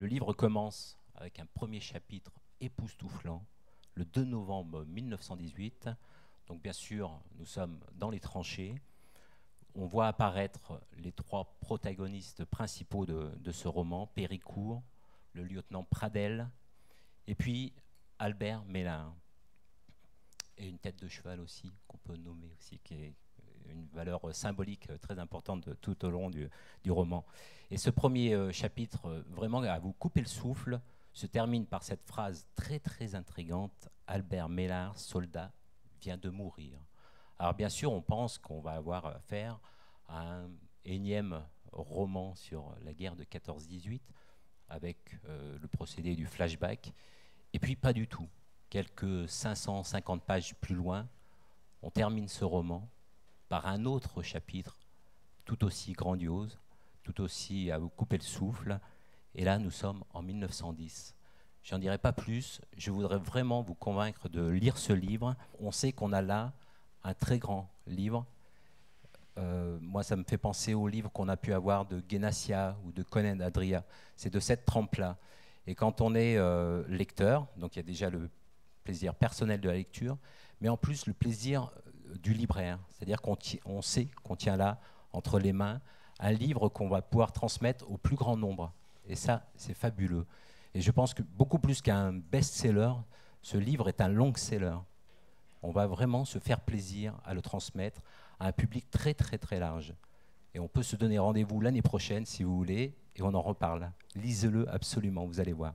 Le livre commence avec un premier chapitre époustouflant, le 2 novembre 1918. Donc bien sûr, nous sommes dans les tranchées. On voit apparaître les trois protagonistes principaux de ce roman, Péricourt, le lieutenant Pradel, et puis Albert Mélin. Et une tête de cheval aussi, qu'on peut nommer aussi, qui est une valeur symbolique très importante tout au long du roman. Et ce premier chapitre, vraiment à vous couper le souffle, se termine par cette phrase très très intrigante: Albert Mélard, soldat, vient de mourir. Alors bien sûr, on pense qu'on va avoir affaire à un énième roman sur la guerre de 14-18, avec le procédé du flashback, et puis pas du tout. Quelques 550 pages plus loin, on termine ce roman par un autre chapitre tout aussi grandiose, tout aussi à vous couper le souffle. Et là, nous sommes en 1910. J'en dirai pas plus. Je voudrais vraiment vous convaincre de lire ce livre. On sait qu'on a là un très grand livre. Moi, ça me fait penser aux livres qu'on a pu avoir de Guénassia ou de Conan Adria. C'est de cette trempe-là. Et quand on est lecteur, donc il y a déjà le plaisir personnel de la lecture, mais en plus le plaisir du libraire. C'est-à-dire qu'on sait qu'on tient là, entre les mains, un livre qu'on va pouvoir transmettre au plus grand nombre. Et ça, c'est fabuleux. Et je pense que beaucoup plus qu'un best-seller, ce livre est un long-seller. On va vraiment se faire plaisir à le transmettre à un public très très très large. Et on peut se donner rendez-vous l'année prochaine si vous voulez, et on en reparle. Lisez-le absolument, vous allez voir.